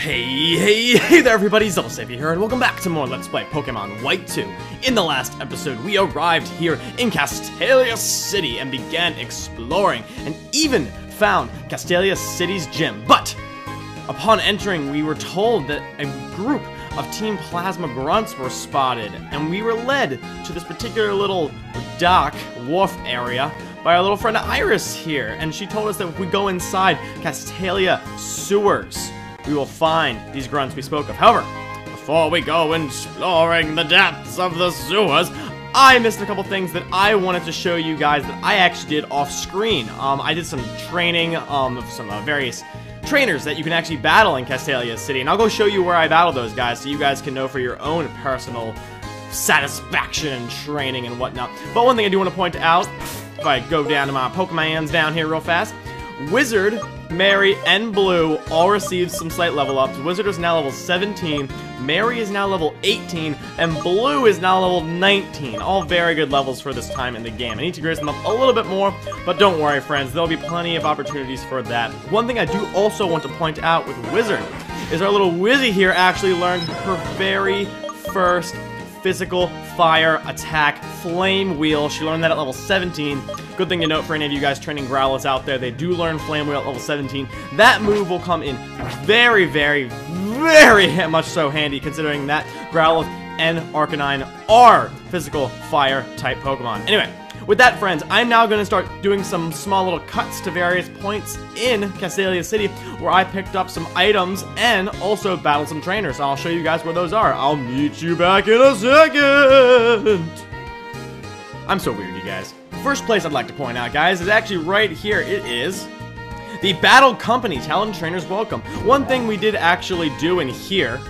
Hey there everybody, Zeldasavior here, and welcome back to more Let's Play Pokemon White 2. In the last episode, we arrived here in Castelia City and began exploring, and even found Castelia City's gym. But, upon entering, we were told that a group of Team Plasma Grunts were spotted, and we were led to this particular little dock, wharf area, by our little friend Iris here, and she told us that if we go inside Castelia Sewers, we will find these grunts we spoke of. However, before we go exploring the depths of the sewers, I missed a couple things that I wanted to show you guys that I actually did off screen. I did some training of some various trainers that you can actually battle in Castelia City, and I'll go show you where I battle those guys so you guys can know for your own personal satisfaction and training and whatnot. But one thing I do want to point out, if I go down to my Pokemons down here real fast, Wizard, Mary, and Blue all received some slight level ups. Wizard is now level 17, Mary is now level 18, and Blue is now level 19. All very good levels for this time in the game. I need to grace them up a little bit more, but don't worry, friends, there'll be plenty of opportunities for that. One thing I do also want to point out with Wizard is our little Wizzy here actually learned her very first physical fire attack, Flame Wheel. She learned that at level 17. Good thing to note for any of you guys training Growlithe out there, they do learn Flame Wheel at level 17. That move will come in very much so handy, considering that Growlithe and Arcanine are physical fire type Pokemon. Anyway, with that, friends, I'm now going to start doing some small little cuts to various points in Castelia City where I picked up some items and also battled some trainers. I'll show you guys where those are. I'll meet you back in a second. I'm so weird, you guys. First place I'd like to point out, guys, is actually right here. It is the Battle Company. Talent Trainers Welcome. One thing we did actually do in here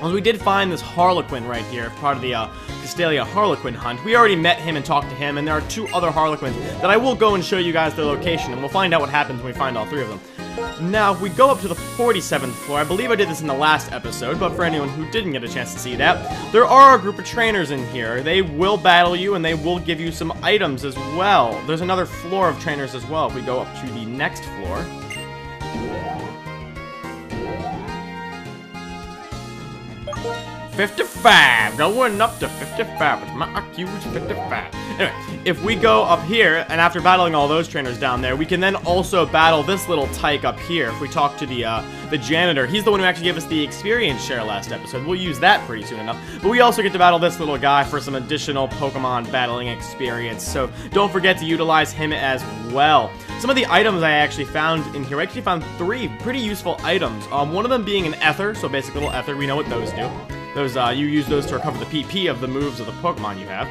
was we did find this Harlequin right here, part of the Castelia Harlequin hunt. We already met him and talked to him, and there are two other Harlequins that I will go and show you guys their location, and we'll find out what happens when we find all three of them. Now, if we go up to the 47th floor, I believe I did this in the last episode, but for anyone who didn't get a chance to see that, there are a group of trainers in here. They will battle you, and they will give you some items as well. There's another floor of trainers as well if we go up to the next floor. $55, going up to 55, with my IQ is 55. Anyway, if we go up here, and after battling all those trainers down there, we can then also battle this little tyke up here. If we talk to the janitor, he's the one who actually gave us the experience share last episode. We'll use that pretty soon enough. But we also get to battle this little guy for some additional Pokemon battling experience, so don't forget to utilize him as well. Some of the items I actually found in here, I actually found three pretty useful items. One of them being an Ether, so basic little Ether, we know what those do. Those, you use those to recover the PP of the moves of the Pokemon you have.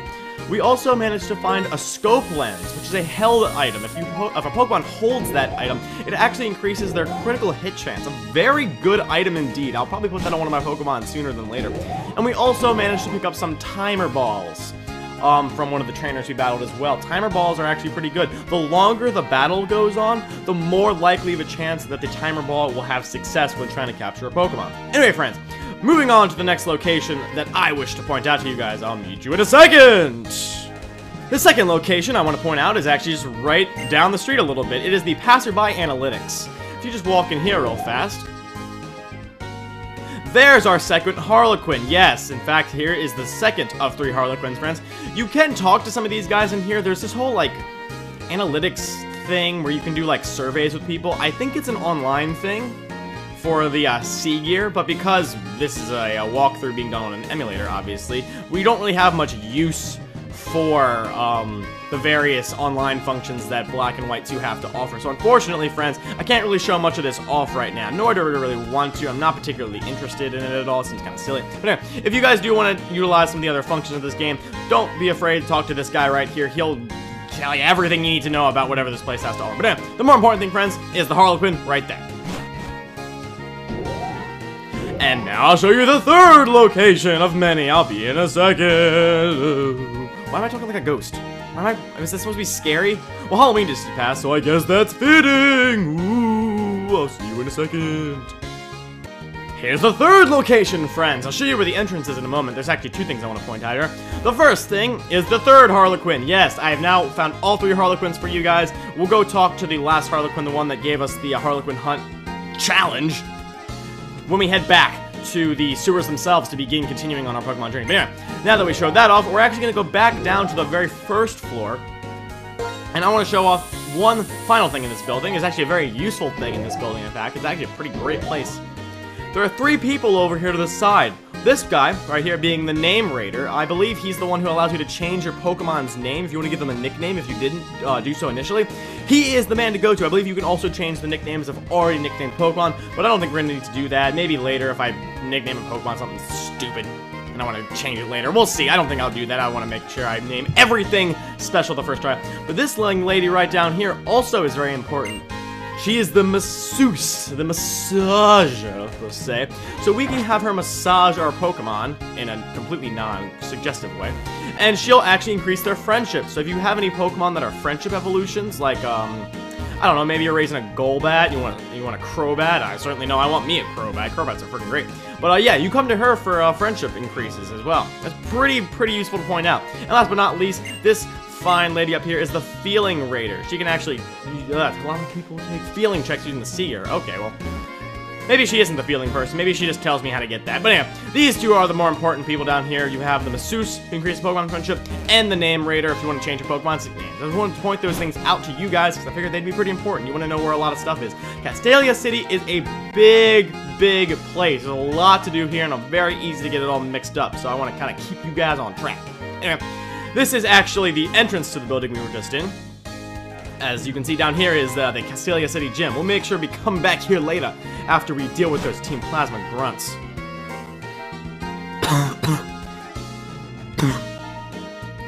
We also managed to find a Scope Lens, which is a held item. If a Pokemon holds that item, it actually increases their critical hit chance. A very good item indeed. I'll probably put that on one of my Pokemon sooner than later. And we also managed to pick up some Timer Balls from one of the trainers we battled as well. Timer Balls are actually pretty good. The longer the battle goes on, the more likely of a chance that the Timer Ball will have success when trying to capture a Pokemon. Anyway, friends, moving on to the next location that I wish to point out to you guys. I'll meet you in a second. The second location I want to point out is actually just right down the street a little bit. It is the Passerby Analytics. If you just walk in here real fast, there's our second Harlequin. Yes, in fact, here is the second of three Harlequins, friends. You can talk to some of these guys in here. There's this whole, like, analytics thing where you can do, like, surveys with people. I think it's an online thing for the C-Gear, but because this is a walkthrough being done on an emulator, obviously, we don't really have much use for the various online functions that Black and White 2 have to offer. So unfortunately, friends, I can't really show much of this off right now, nor do I really want to. I'm not particularly interested in it at all. It seems kind of silly. But anyway, if you guys do want to utilize some of the other functions of this game, don't be afraid to talk to this guy right here. He'll tell you everything you need to know about whatever this place has to offer. But anyway, the more important thing, friends, is the Harlequin right there. And now I'll show you the third location of many. I'll be in a second. Why am I talking like a ghost? Is this supposed to be scary? Well, Halloween just passed, so I guess that's fitting. Ooh, I'll see you in a second. Here's the third location, friends. I'll show you where the entrance is in a moment. There's actually two things I want to point out here. The first thing is the third Harlequin. Yes, I have now found all three Harlequins for you guys. We'll go talk to the last Harlequin, the one that gave us the Harlequin Hunt challenge. when we head back to the sewers themselves to begin continuing on our Pokemon journey. But anyway, now that we showed that off, we're actually going to go back down to the very first floor. And I want to show off one final thing in this building. It's actually a very useful thing in this building, in fact. It's actually a pretty great place. There are 3 people over here to the side. This guy, right here, being the Name Raider. I believe he's the one who allows you to change your Pokemon's name if you want to give them a nickname if you didn't do so initially. He is the man to go to. I believe you can also change the nicknames of already nicknamed Pokemon, but I don't think we're going to need to do that. Maybe later if I nickname a Pokemon something stupid and I want to change it later. We'll see. I don't think I'll do that. I want to make sure I name everything special the first try. But this young lady right down here also is very important. She is the masseuse, the massager, let's say. So we can have her massage our Pokemon in a completely non-suggestive way. And she'll actually increase their friendship. So if you have any Pokemon that are friendship evolutions, like, I don't know, maybe you're raising a Golbat, you want a Crobat. I certainly know I want me a Crobat. Crobats are freaking great. But yeah, you come to her for friendship increases as well. That's pretty useful to point out. And last but not least, this fine lady up here is the Feeling Raider. She can actually, a lot of people take feeling checks using the Seer. Okay, well, maybe she isn't the feeling person. Maybe she just tells me how to get that. But anyway, these 2 are the more important people down here. You have the Masseuse, who increases Pokemon friendship, and the Name Raider, if you want to change your Pokemon's name. I just wanted to point those things out to you guys, because I figured they'd be pretty important. You want to know where a lot of stuff is. Castelia City is a big place. There's a lot to do here, and it's very easy to get it all mixed up. So I want to kind of keep you guys on track. Anyway, this is actually the entrance to the building we were just in. As you can see down here is the Castelia City Gym. We'll make sure we come back here later after we deal with those Team Plasma grunts.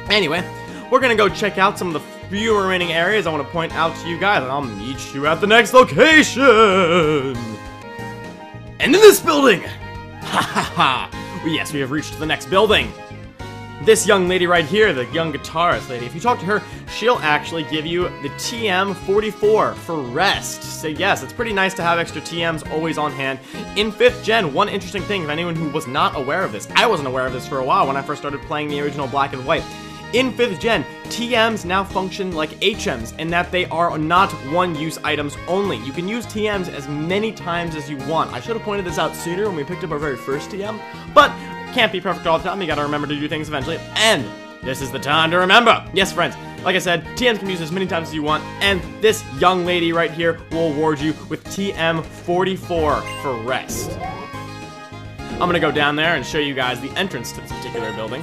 Anyway, we're gonna go check out some of the few remaining areas I want to point out to you guys, and I'll meet you at the next location. And in this building, ha ha ha! Yes, we have reached the next building. This young lady right here, the young guitarist lady, if you talk to her, she'll actually give you the TM44 for rest. So yes, it's pretty nice to have extra TMs always on hand. In 5th Gen, one interesting thing, if anyone who was not aware of this, I wasn't aware of this for a while when I first started playing the original Black and White. In 5th Gen, TMs now function like HMs in that they are not one-use items only. You can use TMs as many times as you want. I should have pointed this out sooner when we picked up our very first TM, but can't be perfect all the time. You gotta remember to do things eventually, and this is the time to remember. Yes, friends, like I said, TMs can be used as many times as you want, and this young lady right here will award you with TM44 for rest. I'm gonna go down there and show you guys the entrance to this particular building.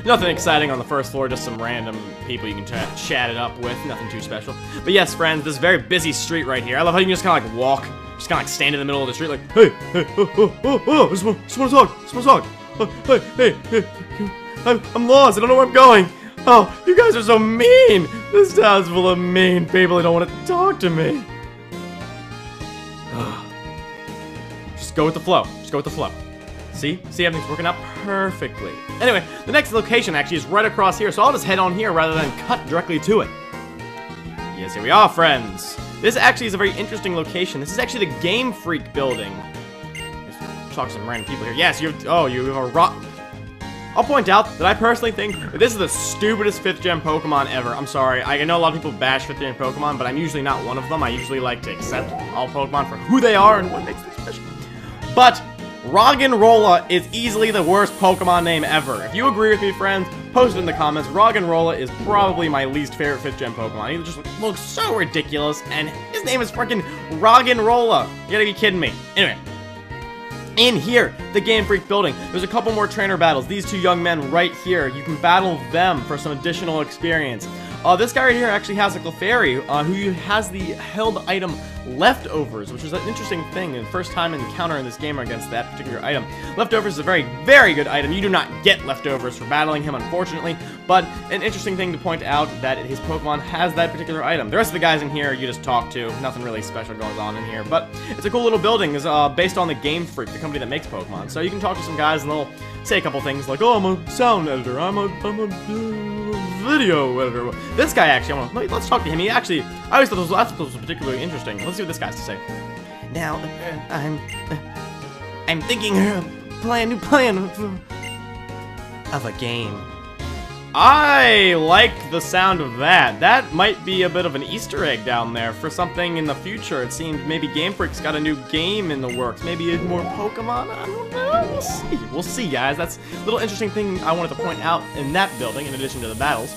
Nothing exciting on the first floor, just some random people you can chat it up with, nothing too special. But yes, friends, this very busy street right here, I love how you can just kind of like walk, just kind of like stand in the middle of the street like, hey, I just want to talk, hey, I'm lost, I don't know where I'm going. Oh, you guys are so mean. This town's full of mean people who don't want to talk to me. Just go with the flow, See, everything's working out perfectly. Anyway, the next location actually is right across here, so I'll just head on here rather than cut directly to it. Yes, here we are, friends. This actually is a very interesting location. This is actually the Game Freak building. Let's talk to some random people here. Yes, you have a rock. I'll point out that I personally think that this is the stupidest 5th Gen Pokemon ever. I'm sorry, I know a lot of people bash 5th Gen Pokemon, but I'm usually not one of them. I usually like to accept all Pokemon for who they are and what makes them special. But Roggenrola is easily the worst Pokemon name ever. If you agree with me, friends, post it in the comments. Roggenrola is probably my least favorite 5th Gen Pokemon. He just looks so ridiculous, and his name is freaking Roggenrola. You gotta be kidding me. Anyway, in here, the Game Freak building, there's a couple more trainer battles. These 2 young men right here, you can battle them for some additional experience. This guy right here actually has a Clefairy, who has the held item Leftovers, which is an interesting thing, and first time encounter in this game against that particular item. Leftovers is a very, very good item. You do not get Leftovers for battling him, unfortunately, but an interesting thing to point out that his Pokemon has that particular item. The rest of the guys in here you just talk to. Nothing really special goes on in here, but it's a cool little building. It's based on the Game Freak, the company that makes Pokemon. So you can talk to some guys and they'll say a couple things like, oh, I'm a sound editor, I'm a video editor. This guy actually, let's talk to him. He actually, I always thought this was particularly interesting. Let's see what this guy has to say. Now, I'm thinking of a new plan of a game. I like the sound of that. That might be a bit of an Easter egg down there for something in the future. It seems maybe Game Freak's got a new game in the works. Maybe more Pokemon? I don't know. We'll see. We'll see, guys. That's a little interesting thing I wanted to point out in that building, in addition to the battles.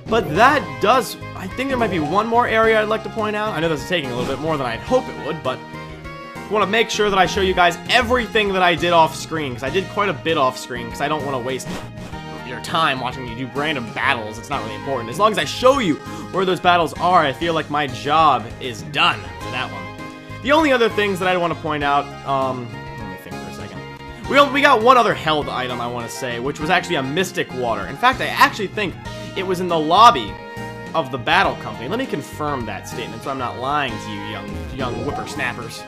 But that does... I think there might be one more area I'd like to point out. I know this is taking a little bit more than I'd hope it would, but... I want to make sure that I show you guys everything that I did off screen, because I did quite a bit off screen, because I don't want to waste your time watching you do random battles. It's not really important. As long as I show you where those battles are, I feel like my job is done for that one. The only other things that I want to point out, let me think for a second. We got one other held item I want to say, which was actually a Mystic Water. In fact, I actually think it was in the lobby of the Battle Company. Let me confirm that statement so I'm not lying to you, young whippersnappers.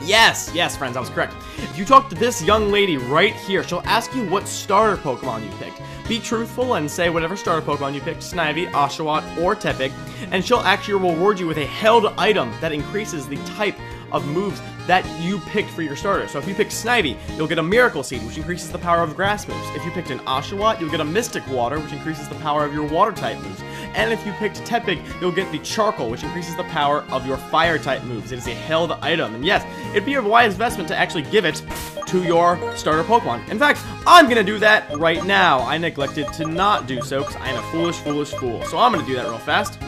Yes, friends, I was correct. If you talk to this young lady right here, she'll ask you what starter Pokemon you picked. Be truthful and say whatever starter Pokemon you picked, Snivy, Oshawott, or Tepig, and she'll actually reward you with a held item that increases the type of moves that you picked for your starter. So if you picked Snivy, you'll get a Miracle Seed, which increases the power of grass moves. If you picked an Oshawott, you'll get a Mystic Water, which increases the power of your water-type moves. And if you picked Tepig, you'll get the Charcoal, which increases the power of your fire-type moves. It is a held item, and yes, it'd be a wise investment to actually give it to your starter Pokemon. In fact, I'm gonna do that right now. I neglected to not do so, because I am a foolish fool. So I'm gonna do that real fast,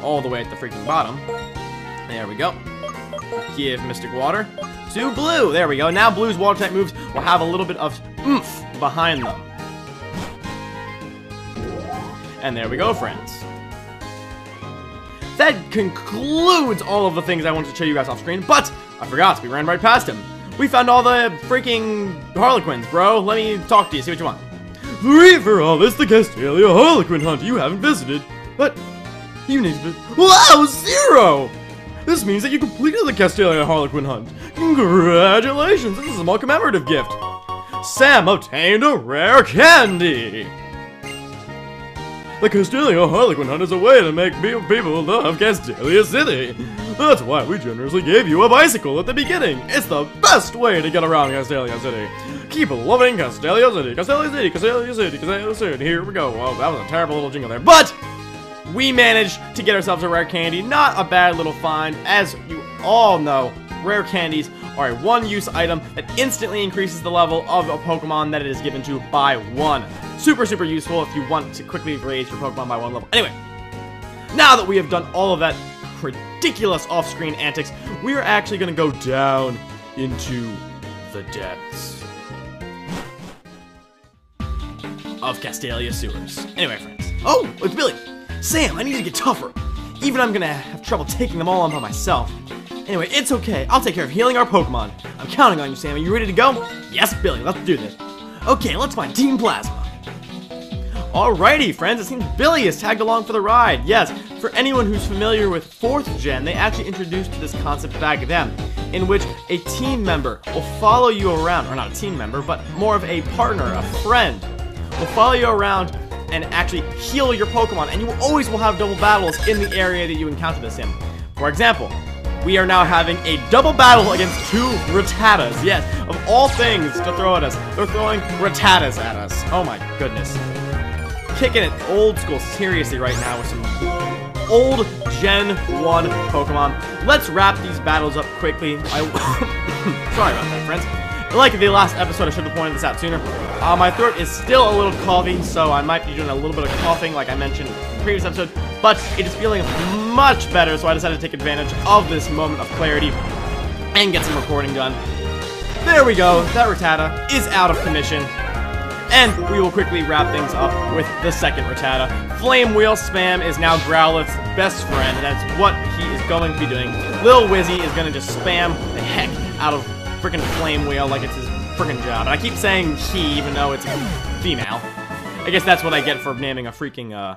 all the way at the freaking bottom. There we go. Give Mystic Water to Blue. There we go. Now Blue's water-type moves will have a little bit of oomph behind them. And there we go, friends. That concludes all of the things I wanted to show you guys off screen, but I forgot, we ran right past him. We found all the freaking Harlequins, bro. Let me talk to you, see what you want. Free-for-all, it's the Castelia Harlequin hunt you haven't visited. But you need to... Wow, 0! This means that you completed the Castelia Harlequin hunt. Congratulations, this is a small commemorative gift. Sam obtained a rare candy. The Castelia Harlequin hunt is a way to make people love Castelia City. That's why we generously gave you a bicycle at the beginning. It's the best way to get around Castelia City. Keep loving Castelia City, Castelia City, Castelia City, Castelia City. Here we go. Well, that was a terrible little jingle there. But we managed to get ourselves a rare candy. Not a bad little find. As you all know, rare candies are a one-use item that instantly increases the level of a Pokemon that it is given to by 1. Super useful if you want to quickly raise your Pokemon by 1 level. Anyway, now that we have done all of that ridiculous off-screen antics, we are actually going to go down into the depths of Castelia sewers. Anyway, friends. Oh, it's Billy. Sam, I need to get tougher. Even I'm going to have trouble taking them all on by myself. Anyway, it's okay. I'll take care of healing our Pokemon. I'm counting on you, Sam. Are you ready to go? Yes, Billy. Let's do this. Okay, let's find Team Plasma. Alrighty, friends, it seems Billy is tagged along for the ride. Yes, for anyone who's familiar with 4th Gen, they actually introduced this concept back then, in which a team member will follow you around, or not a team member, but more of a partner, a friend, will follow you around and actually heal your Pokemon, and you always will have double battles in the area that you encounter this in. For example, we are now having a double battle against 2 Rattatas. Yes, of all things to throw at us, they're throwing Rattatas at us. Oh my goodness. Kicking it old school seriously right now with some old Gen 1 Pokemon. Let's wrap these battles up quickly. Sorry about that, friends. Like the last episode, I should have pointed this out sooner. My throat is still a little coughy, so I might be doing a little bit of coughing like I mentioned in the previous episode, but it is feeling much better, so I decided to take advantage of this moment of clarity and get some recording done. There we go, that Rattata is out of commission. And we will quickly wrap things up with the second Rattata. Flame Wheel Spam is now Growlithe's best friend, and that's what he is going to be doing. Lil Wizzy is going to just spam the heck out of freaking Flame Wheel like it's his freaking job. And I keep saying he, even though it's female. I guess that's what I get for naming a freaking,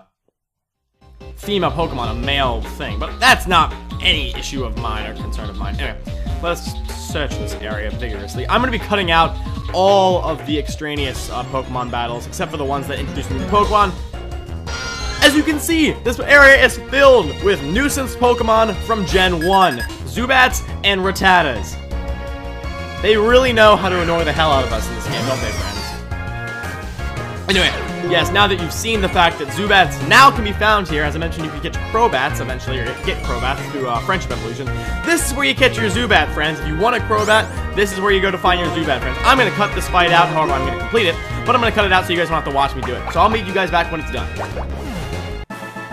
female Pokemon a male thing. But that's not any issue of mine or concern of mine. Anyway, let's search this area vigorously. I'm going to be cutting out all of the extraneous Pokemon battles, except for the ones that introduce new Pokemon. As you can see, this area is filled with nuisance Pokemon from Gen 1, Zubats and Rattatas. They really know how to annoy the hell out of us in this game, don't they, friends? Anyway, yes, now that you've seen the fact that Zubats now can be found here, as I mentioned, you can catch Crobats eventually, or get Crobats through Friendship Evolution. This is where you catch your Zubat, friends. If you want a Crobat, this is where you go to find your Zubat, friends. I'm going to cut this fight out, however, I'm going to complete it, but I'm going to cut it out so you guys don't have to watch me do it. So I'll meet you guys back when it's done.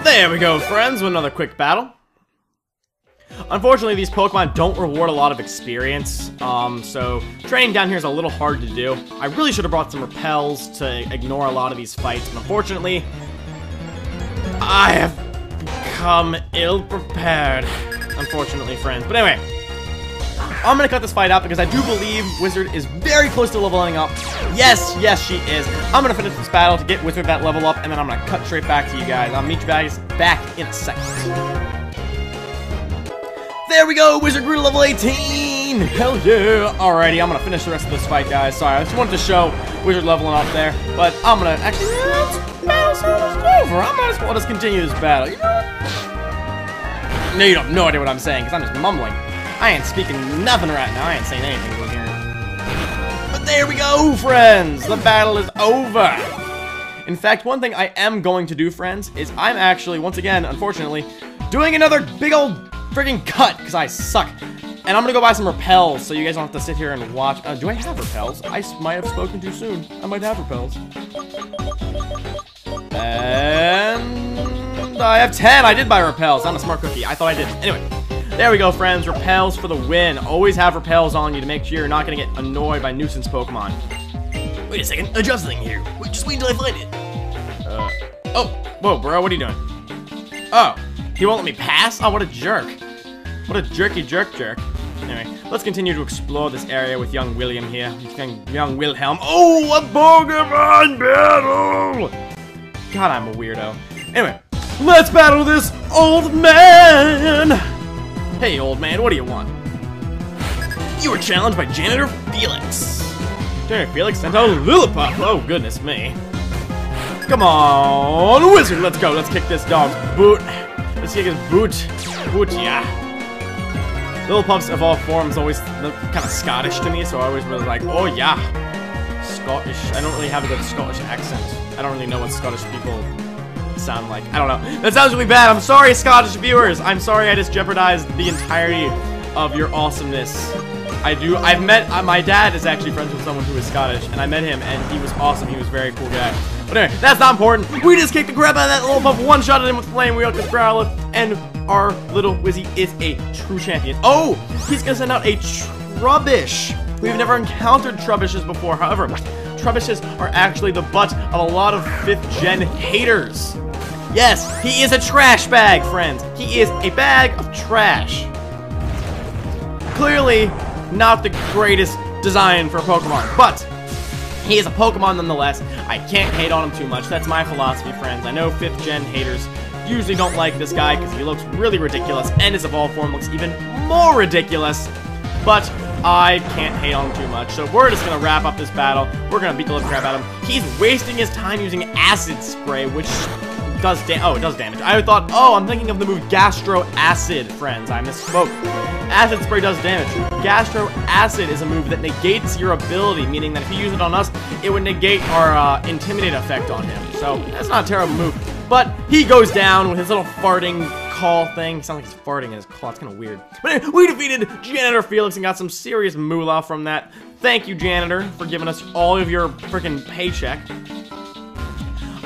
There we go, friends, with another quick battle. Unfortunately, these Pokemon don't reward a lot of experience, so training down here is a little hard to do. I really should have brought some repels to ignore a lot of these fights, but unfortunately, I have become ill-prepared, unfortunately, friends. But anyway, I'm gonna cut this fight out because I do believe Wizard is very close to leveling up. Yes, she is. I'm gonna finish this battle to get Wizard that level up, and then I'm gonna cut straight back to you guys. I'll meet you guys back in a second. There we go, Wizard grew to level 18! Hell yeah! Alrighty, I'm gonna finish the rest of this fight, guys. Sorry, I just wanted to show Wizard leveling up there, but I'm gonna actually, this battle's almost over. I might as well just continue this battle, you know what? No, you have no idea what I'm saying, because I'm just mumbling. I ain't speaking nothing right now. I ain't saying anything from here. But there we go, friends! The battle is over! In fact, one thing I am going to do, friends, is I'm actually, once again, unfortunately, doing another big old freaking cut, because I suck. And I'm gonna go buy some repels, so you guys don't have to sit here and watch. Do I have repels? I might have spoken too soon. I might have repels. And I have 10. I did buy repels. I'm a smart cookie. I thought I didn't. Anyway, there we go, friends. Repels for the win. Always have repels on you to make sure you're not gonna get annoyed by nuisance Pokemon. Wait a second. Adjusting here. Wait, just wait until I find it. Oh, whoa, bro. What are you doing? Oh. He won't let me pass? Oh, what a jerk. What a jerky jerk. Anyway, let's continue to explore this area with young William here. Young Wilhelm. Oh, a Pokemon battle! God, I'm a weirdo. Anyway, let's battle this old man! Hey, old man, what do you want? You were challenged by Janitor Felix. Janitor Felix sent out Lillipup. Oh, goodness me. Come on, Wizard, let's go. Let's kick this dog's boot. Let's kick his boot. Boot, yeah. Lillipups of all forms always look kind of Scottish to me, so I always really like, oh yeah. Scottish. I don't really have a good Scottish accent. I don't really know what Scottish people sound like. I don't know. That sounds really bad. I'm sorry, Scottish viewers. I'm sorry I just jeopardized the entirety of your awesomeness. I've met, my dad is actually friends with someone who is Scottish, and I met him, and he was awesome. He was a very cool guy. But anyway, that's not important. We just kicked the crap out of that Lillipup, one-shotted him with Flame Wheel, with Growlithe, and our little Wizzy is a true champion. Oh, he's gonna send out a Trubbish. We've never encountered Trubbishes before. However, Trubbishes are actually the butt of a lot of 5th gen haters. Yes, he is a trash bag, friends. He is a bag of trash. Clearly, not the greatest design for a Pokemon, but he is a Pokemon nonetheless. I can't hate on him too much. That's my philosophy, friends. I know 5th gen haters usually don't like this guy because he looks really ridiculous, and his evolved form looks even more ridiculous, but I can't hate on him too much. So we're just gonna wrap up this battle. We're gonna beat the living crap out of him. He's wasting his time using Acid Spray, which does it does damage. I thought, oh, I'm thinking of the move Gastro Acid, friends. I misspoke. Acid Spray does damage. Gastro Acid is a move that negates your ability, meaning that if you use it on us, it would negate our Intimidate effect on him. So that's not a terrible move. But he goes down with his little farting call thing. It sounds like he's farting in his claw. It's kind of weird. But anyway, we defeated Janitor Felix and got some serious moolah from that. Thank you, Janitor, for giving us all of your freaking paycheck.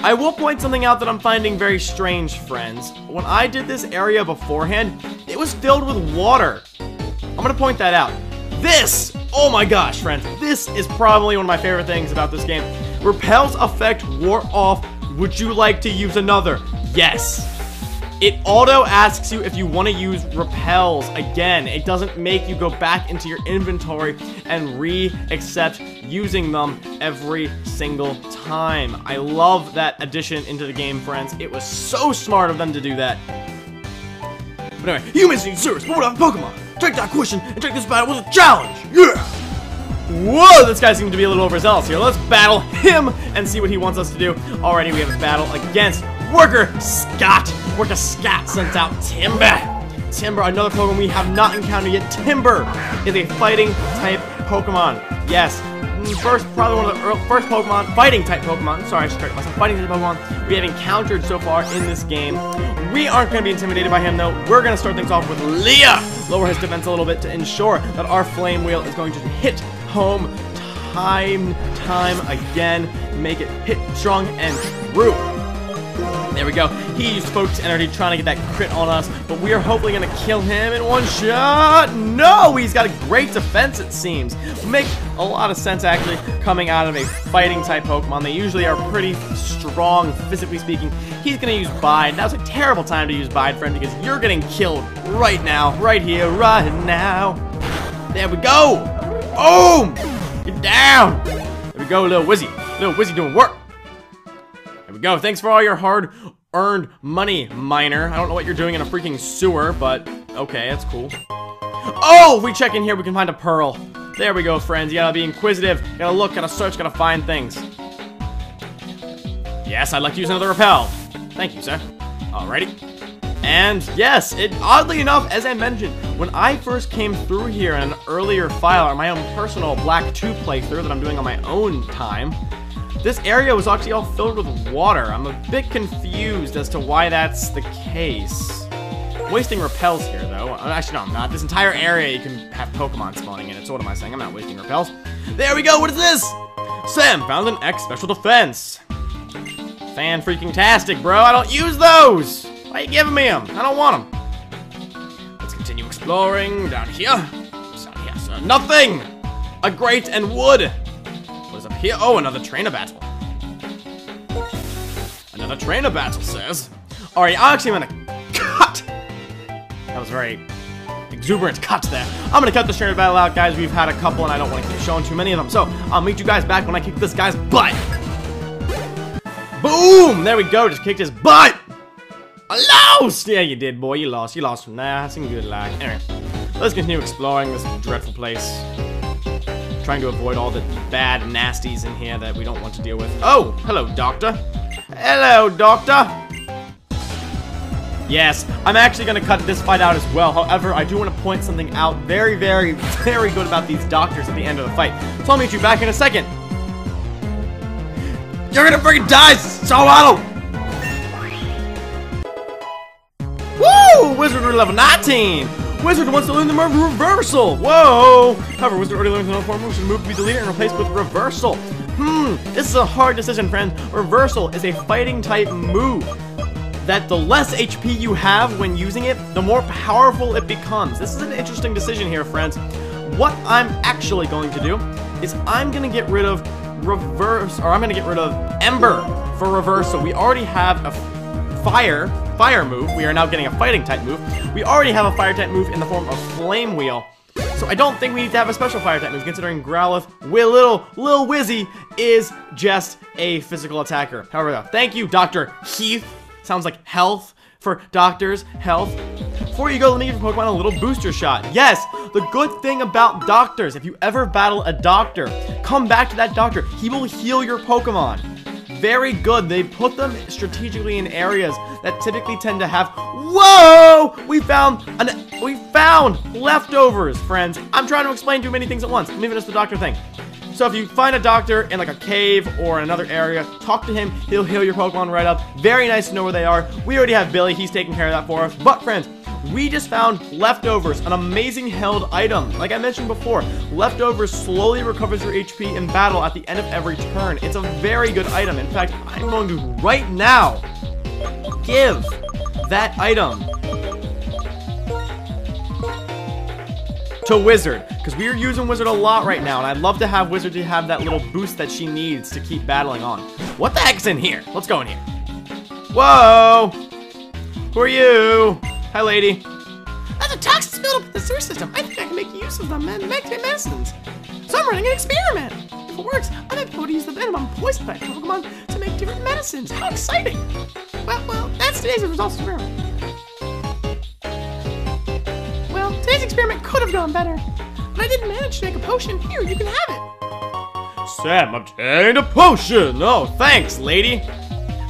I will point something out that I'm finding very strange, friends. When I did this area beforehand, it was filled with water. I'm gonna point that out. This, oh my gosh, friends, this is probably one of my favorite things about this game. Repel's effect wore off. Would you like to use another? Yes. It auto asks you if you want to use repels again. It doesn't make you go back into your inventory and re-accept using them every single time. I love that addition into the game, friends. It was so smart of them to do that. But anyway, humans need service, but what about Pokemon? Take that question and take this battle with a challenge. Yeah! Whoa, this guy seems to be a little overzealous here. Let's battle him and see what he wants us to do. Alrighty, we have a battle against Worker Scott. Worker Scott sends out Timber. Timber, another Pokemon we have not encountered yet. Timber is a fighting type Pokemon. Yes, probably one of the first Pokemon, fighting type Pokemon. Sorry, I should correct myself. Fighting type Pokemon we have encountered so far in this game. We aren't going to be intimidated by him, though. We're going to start things off with Leah. Lower his defense a little bit to ensure that our Flame Wheel is going to hit home time again. Make it hit strong and true. There we go. He used Focus Energy trying to get that crit on us, but we are hopefully going to kill him in one shot. No, he's got a great defense, it seems. Makes a lot of sense, actually, coming out of a fighting type Pokemon. They usually are pretty strong, physically speaking. He's going to use Bide. Now's a terrible time to use Bide, friend, because you're getting killed right now, right here, right now. There we go. Boom. Get down. There we go, Little Wizzy. Little Wizzy doing work. There we go. Thanks for all your hard-earned money, miner. I don't know what you're doing in a freaking sewer, but okay, that's cool. Oh, if we check in here, we can find a pearl. There we go, friends. You gotta be inquisitive. You gotta look, gotta search, gotta find things. Yes, I'd like to use another repel. Thank you, sir. Alrighty. And yes, oddly enough, as I mentioned, when I first came through here in an earlier file, or my own personal Black 2 playthrough that I'm doing on my own time, this area was actually all filled with water. I'm a bit confused as to why that's the case. I'm wasting repels here, though. Actually, no, I'm not. This entire area you can have Pokemon spawning in it, so what am I saying? I'm not wasting repels. There we go, what is this? Sam found an X Special Defense. Fan-freaking-tastic, bro. I don't use those! Why are you giving me them? I don't want them. Let's continue exploring down here. What's down here, sir? Nothing! A grate and wood. What is up here? Oh, another trainer battle. Another trainer battle, says. Alright, I'm actually gonna cut. That was very exuberant cut there. I'm gonna cut this trainer battle out, guys. We've had a couple, and I don't want to keep showing too many of them. So, I'll meet you guys back when I kick this guy's butt. Boom! There we go. Just kicked his butt. I lost! Yeah, you did, boy. You lost. You lost from there. That's a good lie. Anyway, let's continue exploring this dreadful place. Trying to avoid all the bad nasties in here that we don't want to deal with. Oh, hello, Doctor. Hello, Doctor. Yes, I'm actually going to cut this fight out as well. However, I do want to point something out very, very, very good about these doctors at the end of the fight. So I'll meet you back in a second. You're gonna freaking die, Salvato! Woo! Wizard level 19! Wizard wants to learn the move Reversal! Whoa! However, Wizard already learned the form move, so the move to be deleted and replaced with Reversal. This is a hard decision, friends. Reversal is a fighting type move that the less HP you have when using it, the more powerful it becomes. This is an interesting decision here, friends. What I'm actually going to do is I'm gonna get rid of I'm gonna get rid of Ember for Reversal. We already have a fire move. We are now getting a fighting type move. We already have a fire type move in the form of Flame Wheel. So I don't think we need to have a special fire type move, considering Growlithe, Lil Wizzy, is just a physical attacker. However, thank you, Dr. Heath. Sounds like health for doctors, health. Before you go, let me give your Pokemon a little booster shot. Yes, the good thing about doctors, if you ever battle a doctor, come back to that doctor. He will heal your Pokemon. Very good. They put them strategically in areas that typically tend to have... Whoa! We found leftovers, friends. I'm trying to explain too many things at once. Let me finish the doctor thing. So if you find a doctor in like a cave or another area, talk to him. He'll heal your Pokemon right up. Very nice to know where they are. We already have Billy. He's taking care of that for us. But friends, we just found Leftovers, an amazing held item. Like I mentioned before, Leftovers slowly recovers your HP in battle at the end of every turn. It's a very good item. In fact, I'm going to right now give that item to Wizard, because we are using Wizard a lot right now, and I'd love to have Wizard to have that little boost that she needs to keep battling on. What the heck's in here? Let's go in here. Whoa! Who are you? Hi, lady. That's a toxin buildup in the sewer system. I think I can make use of them and make medicines. So I'm running an experiment. If it works, I might be able to use the venom on poison type Pokemon to make different medicines. How exciting! Well, that's today's results experiment. Well, today's experiment could have gone better, but I didn't manage to make a potion. Here, you can have it. Sam obtained a potion. Oh, thanks, lady.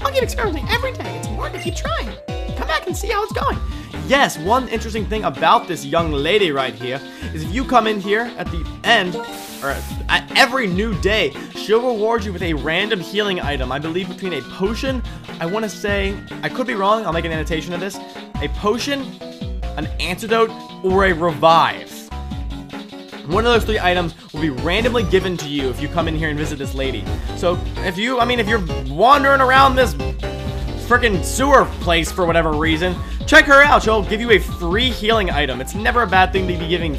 I'll keep experimenting every day. It's important to keep trying. Come back and see how it's going. Yes, one interesting thing about this young lady right here is if you come in here at the end, or every new day, she'll reward you with a random healing item. I believe between a potion, I want to say, I could be wrong, I'll make an annotation of this, a potion, an antidote, or a revive. One of those 3 items will be randomly given to you if you come in here and visit this lady. So if you're wandering around this freaking sewer place for whatever reason, check her out. She'll give you a free healing item. It's never a bad thing to be getting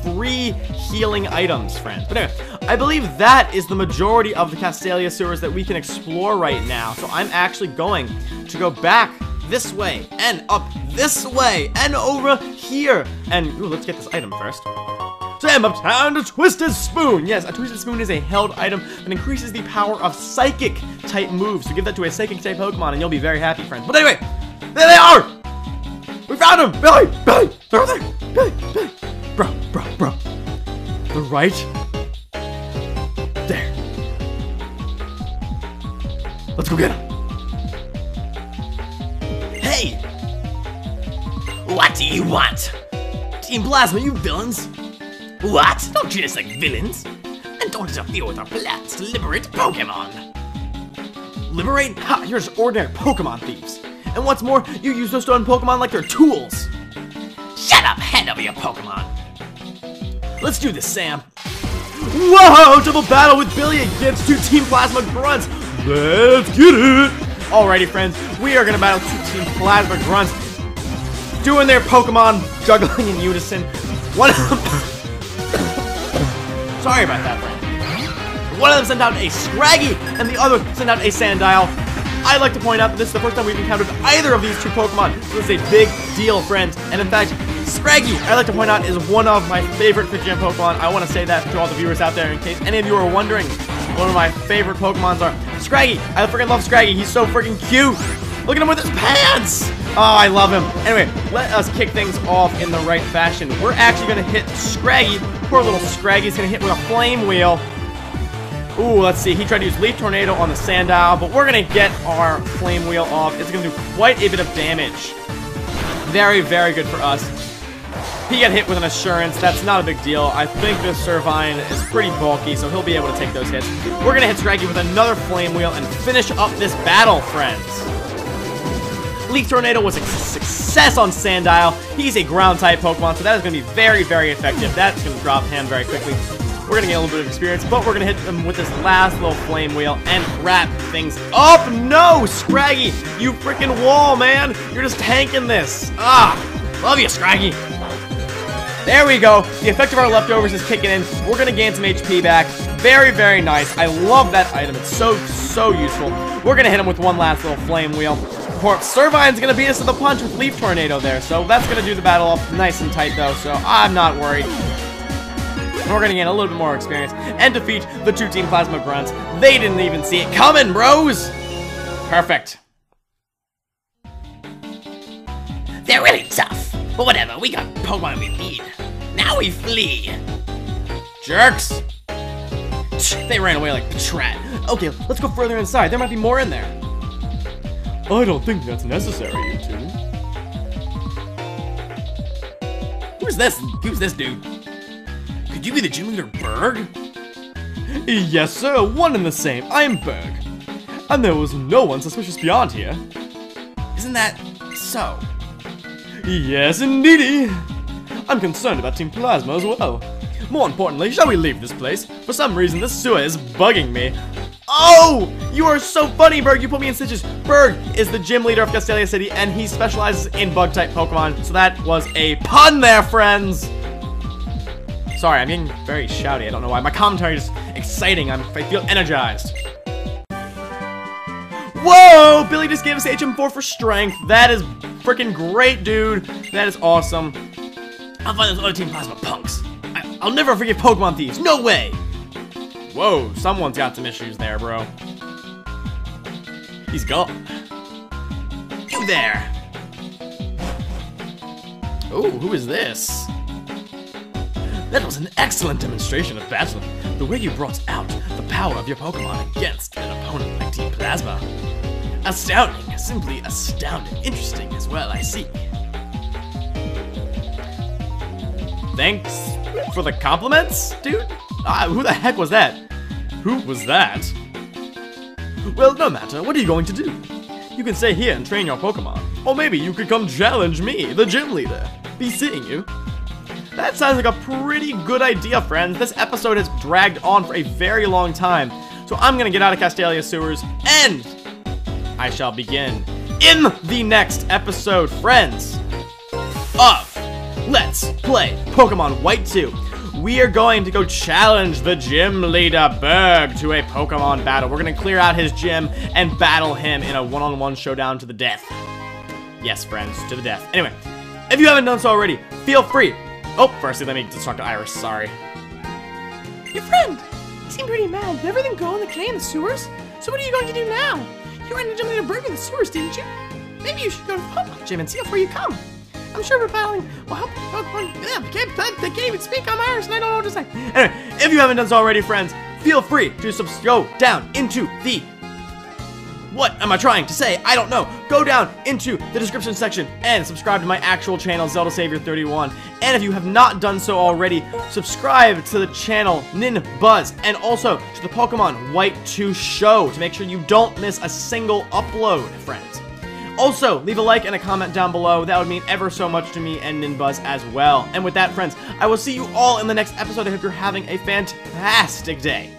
free healing items, friends. But anyway, I believe that is the majority of the Castelia sewers that we can explore right now. So I'm actually going to go back this way and up this way and over here. And ooh, let's get this item first. Sam obtained a Twisted Spoon. Yes, a Twisted Spoon is a held item that increases the power of psychic type moves. So give that to a psychic type Pokemon and you'll be very happy, friends. But anyway, there they are! We found them! Billy! Billy! They're over there! Billy! Billy! Bro. They're right there. Let's go get them. Hey! What do you want? Team Plasma, you villains! What? Don't treat us like villains! And don't interfere with our plans to liberate Pokemon! Liberate? Ha! You're just ordinary Pokemon thieves. And what's more, you use those stolen Pokemon like they're tools. Shut up! Hand over your Pokemon! Let's do this, Sam. Whoa! Double battle with Billy against 2 Team Plasma Grunts. Let's get it! Alrighty, friends. We are gonna battle 2 Team Plasma Grunts, doing their Pokemon juggling in unison. One of them... Sorry about that, friend. One of them sent out a Scraggy, and the other sent out a Sandile. I'd like to point out that this is the first time we've encountered either of these 2 Pokemon, so this is a big deal, friends. And in fact, Scraggy, I'd like to point out, is one of my favorite 5th Gen Pokemon. I want to say that to all the viewers out there in case any of you are wondering. One of my favorite Pokemons are Scraggy. I freaking love Scraggy. He's so freaking cute. Look at him with his pants. Oh, I love him. Anyway, let us kick things off in the right fashion. We're actually going to hit Scraggy. Poor little Scraggy's going to hit with a Flame Wheel. Ooh, let's see. He tried to use Leaf Tornado on the Sandile, but we're going to get our Flame Wheel off. It's going to do quite a bit of damage. Very, very good for us. He got hit with an Assurance. That's not a big deal. I think this Servine is pretty bulky, so he'll be able to take those hits. We're going to hit Scraggy with another Flame Wheel and finish up this battle, friends. Leaf Tornado was a success on Sandile. He's a ground-type Pokemon, so that is going to be very, very effective. That's going to drop him very quickly. We're going to get a little bit of experience, but we're going to hit him with this last little Flame Wheel and wrap things up. No, Scraggy, you freaking wall, man. You're just tanking this. Ah, love you, Scraggy. There we go. The effect of our leftovers is kicking in. We're going to gain some HP back. Very, very nice. I love that item. It's so, so useful. We're going to hit him with one last little Flame Wheel. Servine's going to beat us to the punch with Leaf Tornado there, so that's going to do the battle up nice and tight, though, so I'm not worried. We're going to gain a little bit more experience and defeat the 2 Team Plasma Grunts. They didn't even see it coming, bros! Perfect. They're really tough, but whatever, we got Pokemon we need. Now we flee. Jerks! They ran away like the Trat. Okay, let's go further inside. There might be more in there. I don't think that's necessary, you 2. Who's this dude? Could you be the gym leader, Berg? Yes, sir, one and the same. I'm Berg. And there was no one suspicious beyond here. Isn't that so? Yes, indeedy. I'm concerned about Team Plasma as well. More importantly, shall we leave this place? For some reason, this sewer is bugging me. Oh! You are so funny, Berg. You put me in stitches. Berg is the gym leader of Castelia City, and he specializes in bug-type Pokemon. So that was a pun there, friends. Sorry, I'm getting very shouty. I don't know why. My commentary is exciting. I feel energized. Whoa! Billy just gave us HM4 for strength. That is freaking great, dude. That is awesome. I'll find those other Team Plasma punks. I'll never forgive Pokemon thieves. No way! Whoa, someone's got some issues there, bro. He's gone. You there! Oh, who is this? That was an excellent demonstration of battle. The way you brought out the power of your Pokemon against an opponent like Team Plasma. Astounding, simply astounding. Interesting as well, I see. Thanks for the compliments, dude? Who the heck was that? Who was that? Well, no matter. What are you going to do? You can stay here and train your Pokemon. Or maybe you could come challenge me, the gym leader. Be seeing you. That sounds like a pretty good idea, friends. This episode has dragged on for a very long time. So I'm gonna get out of Castelia Sewers, and I shall begin in the next episode, friends, of Let's Play Pokemon White 2. We are going to go challenge the gym leader, Berg, to a Pokemon battle. We're gonna clear out his gym and battle him in a one-on-one showdown to the death. Yes, friends, to the death. Anyway, if you haven't done so already, feel free. Oh, firstly, let me just talk to Iris, sorry. Your friend, you seem pretty mad. Did everything go in the K in the sewers? So what are you going to do now? You ran into Gym Berg in the sewers, didn't you? Maybe you should go to the Pokemon Gym and see how far you come. I'm sure battling will help Pokemon. They can't even speak. I'm Irish and I don't know what to say. Anyway, if you haven't done so already, friends, feel free to go down into the... What am I trying to say? I don't know. Go down into the description section and subscribe to my actual channel, Zelda Savior 31. And if you have not done so already, subscribe to the channel Ninbuzz and also to the Pokemon White 2 show to make sure you don't miss a single upload, friends. Also, leave a like and a comment down below. That would mean ever so much to me and Ninbuzz as well. And with that, friends, I will see you all in the next episode. I hope you're having a fantastic day.